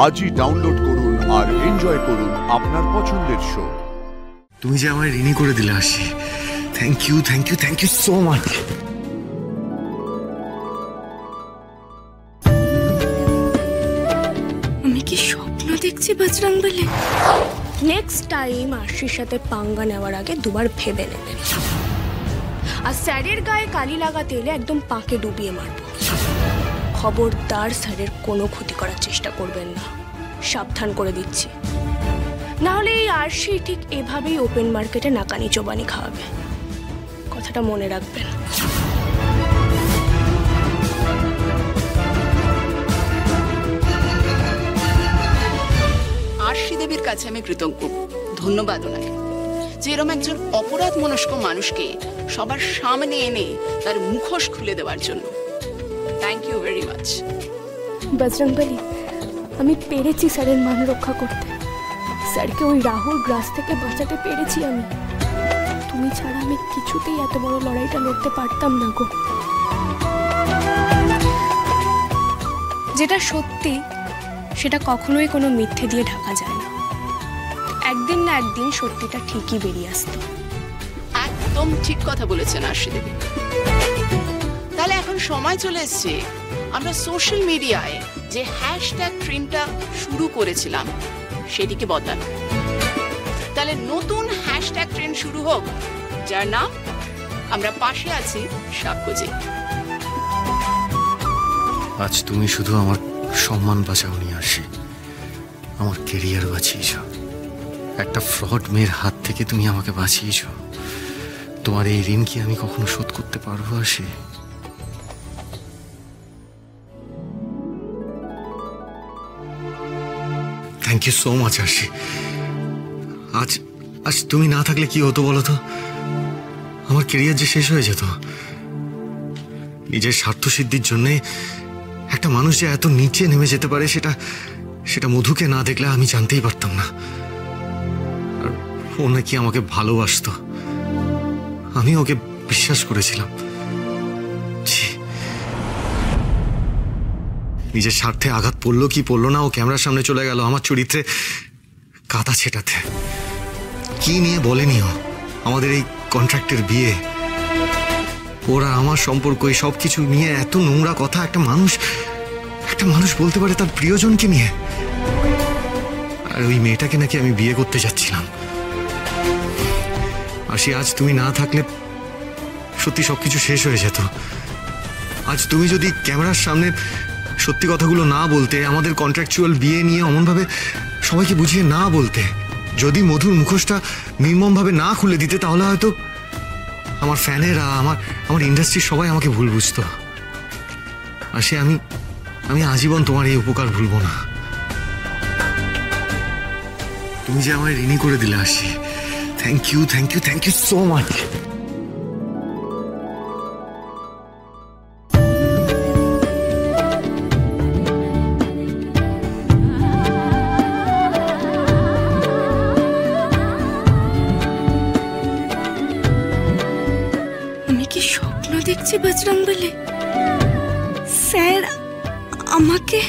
আজই ডাউনলোড করুন আর এনজয় করুন আপনার পছন্দের শো। তুমি যে আমায় ঋণী করে দিলে আশি, thank you thank you thank you so much. আমি কি স্বপ্ন দেখছি বজরং বলে? নেক্সট টাইম আশির সাথে পাঙ্গা নেওয়ার আগে দুবার ভেবে নেবেন। আর স্যারের গায়ে কালি লাগাতে এলে একদম পাকে ডুবিয়ে মারব। খবরদার স্যারের কোনো ক্ষতি করার চেষ্টা করবেন না, সাবধান করে দিচ্ছি। নাহলে এই আরশি ঠিক এভাবেই ওপেন মার্কেটে নাকানি চোবানি খাওয়াবে, কথাটা মনে রাখবেন। আরশি দেবীর কাছে আমি কৃতজ্ঞ, ধন্যবাদ ওনাকে, যে এরকম একজন অপরাধ মনস্ক মানুষকে সবার সামনে এনে তার মুখোশ খুলে দেওয়ার জন্য। Thank you very much. Bajrang Bali, আমি পেরেছি স্যারের মান রক্ষা করতে। স্যারকে ওই রাহুল গ্রাস থেকে বাঁচাতে পেরেছি আমি। তুমি ছাড়া আমি কিছুতেই এত বড় লড়াইটা লড়তে পারতাম না গো। যেটা সত্যি সেটা কখনোই কোনো মিথ্যে দিয়ে ঢাকা যায় না। একদিন না একদিন সত্যিটা ঠিকই বেরিয়ে আসতো। একদম ঠিক কথা বলেছেন আরশি দেবী। তাহলে এখন সময় চলে এসছে আমরা সোশ্যাল মিডিয়ায় যে হ্যাশট্যাগ ট্রেন্ডটা শুরু করেছিলাম সেটিকে বদলানো। তাহলে নতুন হ্যাশট্যাগ ট্রেন্ড শুরু হোক, যার নাম আমরা পাশে আছি সাক্ষ্যজি। আজ তুমি শুধু আমার সম্মান বাঁচাওনি আশি, আমার কেরিয়ার বাঁচিয়েছ। একটা ফ্রড মেয়ের হাত থেকে তুমি আমাকে বাঁচিয়েছ। তোমার এই ঋণ কি আমি কখনো শোধ করতে পারবো আশি? থ্যাংক ইউ সো মাচ আশি। আজ আজ তুমি না থাকলে কি হতো বলো তো? আমার কেরিয়ার যে শেষ হয়ে যেত। নিজের স্বার্থ সিদ্ধির জন্যে একটা মানুষ যে এত নিচে নেমে যেতে পারে সেটা মধুকে না দেখলে আমি জানতেই পারতাম না। আর ও নাকি আমাকে ভালোবাসতো, আমি ওকে বিশ্বাস করেছিলাম। নিজের স্বার্থে আঘাত পড়লো কি পড়লো না, ও ক্যামেরার সামনে চলে গেল আমার চরিত্রে কাদা ছেটাতে। কি নিয়ে বলেনি ও? আমাদের এই কন্ট্রাক্টের বিয়ে, ওরা আমার সম্পর্ক, এই সব কিছু নিয়ে এত নোংরা কথা একটা মানুষ বলতে পারে তার প্রিয়জনকে নিয়ে? আর ওই মেয়েটাকে নাকি আমি বিয়ে করতে যাচ্ছিলাম। আর সে আজ তুমি না থাকলে সত্যি সবকিছু শেষ হয়ে যেত। আজ তুমি যদি ক্যামেরার সামনে সত্যি কথাগুলো না বলতে, আমাদের কন্ট্রাকচুয়াল বিয়ে নিয়ে অমনভাবে সবাইকে বুঝিয়ে না বলতে, যদি মধুর মুখোশটা নির্মমভাবে না খুলে দিতে, তাহলে হয়তো আমার ফ্যানেরা, আমার ইন্ডাস্ট্রির সবাই আমাকে ভুল বুঝতো। আর সে আমি আজীবন তোমার এই উপকার ভুলবো না। তুমি যে আমায় ঋণী করে দিলে আশি, thank you thank you thank you so much. আমি কি স্বপ্ন দেখছি বজরং বলে? স্যার আমাকে